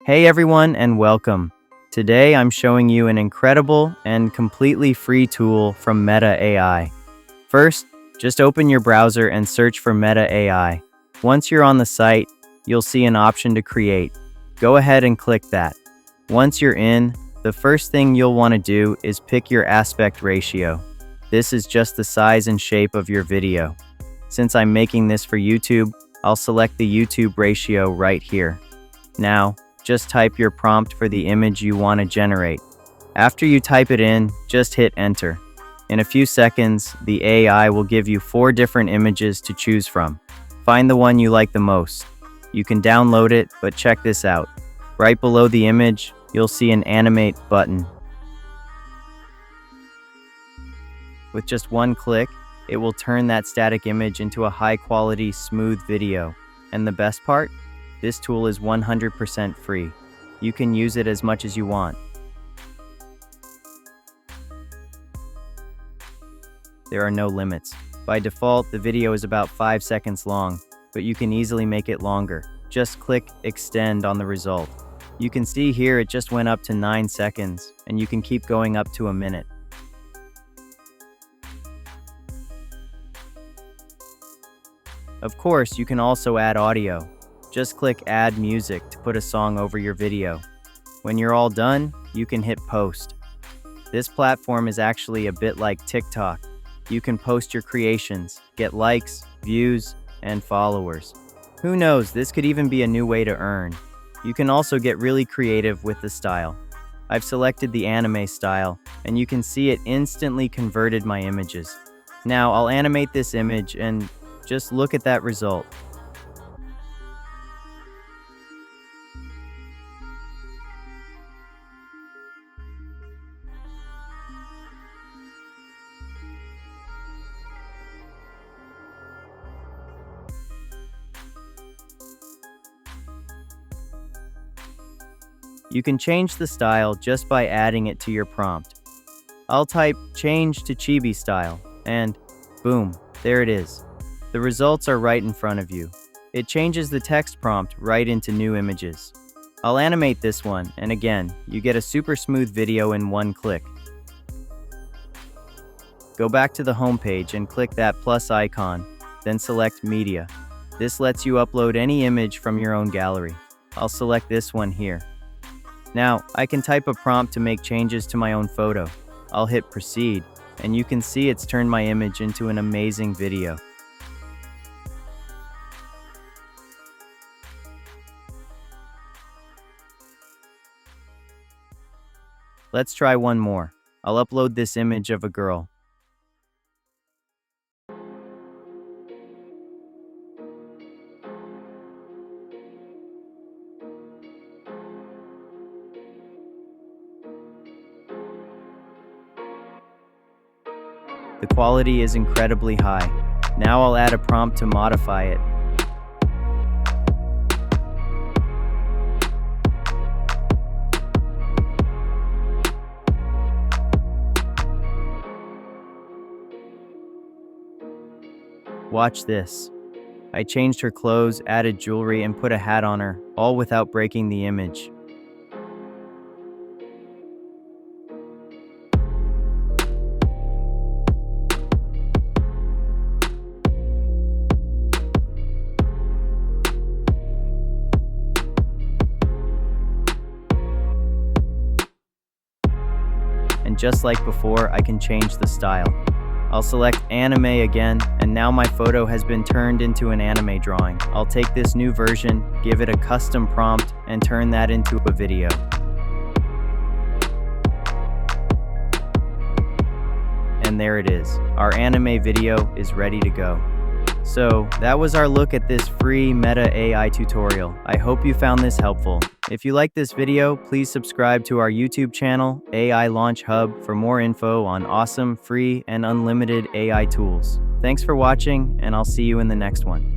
Hey everyone and welcome. Today I'm showing you an incredible and completely free tool from Meta.ai. First, just open your browser and search for Meta.ai. Once you're on the site, you'll see an option to create. Go ahead and click that. Once you're in, the first thing you'll want to do is pick your aspect ratio. This is just the size and shape of your video. Since I'm making this for YouTube, I'll select the YouTube ratio right here. Now, just type your prompt for the image you want to generate. After you type it in, just hit enter. In a few seconds, the AI will give you 4 different images to choose from. Find the one you like the most. You can download it, but check this out. Right below the image, you'll see an Animate button. With just one click, it will turn that static image into a high-quality, smooth video. And the best part? This tool is 100% free. You can use it as much as you want. There are no limits. By default, the video is about 5 seconds long, but you can easily make it longer. Just click Extend on the result. You can see here it just went up to 9 seconds, and you can keep going up to a minute. Of course, you can also add audio. Just click Add Music to put a song over your video. When you're all done, you can hit Post. This platform is actually a bit like TikTok. You can post your creations, get likes, views, and followers. Who knows, this could even be a new way to earn. You can also get really creative with the style. I've selected the anime style, and you can see it instantly converted my images. Now I'll animate this image and just look at that result. You can change the style just by adding it to your prompt. I'll type change to chibi style, and boom, there it is. The results are right in front of you. It changes the text prompt right into new images. I'll animate this one, and again, you get a super smooth video in one click. Go back to the home page and click that plus icon, then select Media. This lets you upload any image from your own gallery. I'll select this one here. Now, I can type a prompt to make changes to my own photo. I'll hit Proceed, and you can see it's turned my image into an amazing video. Let's try one more. I'll upload this image of a girl. The quality is incredibly high. Now I'll add a prompt to modify it. Watch this. I changed her clothes, added jewelry, and put a hat on her, all without breaking the image. And just like before, I can change the style. I'll select Anime again, and now my photo has been turned into an anime drawing. I'll take this new version, give it a custom prompt, and turn that into a video. And there it is. Our anime video is ready to go. So, that was our look at this free Meta.ai tutorial. I hope you found this helpful. If you like this video, please subscribe to our YouTube channel, AI Launch Hub, for more info on awesome, free, and unlimited AI tools. Thanks for watching, and I'll see you in the next one.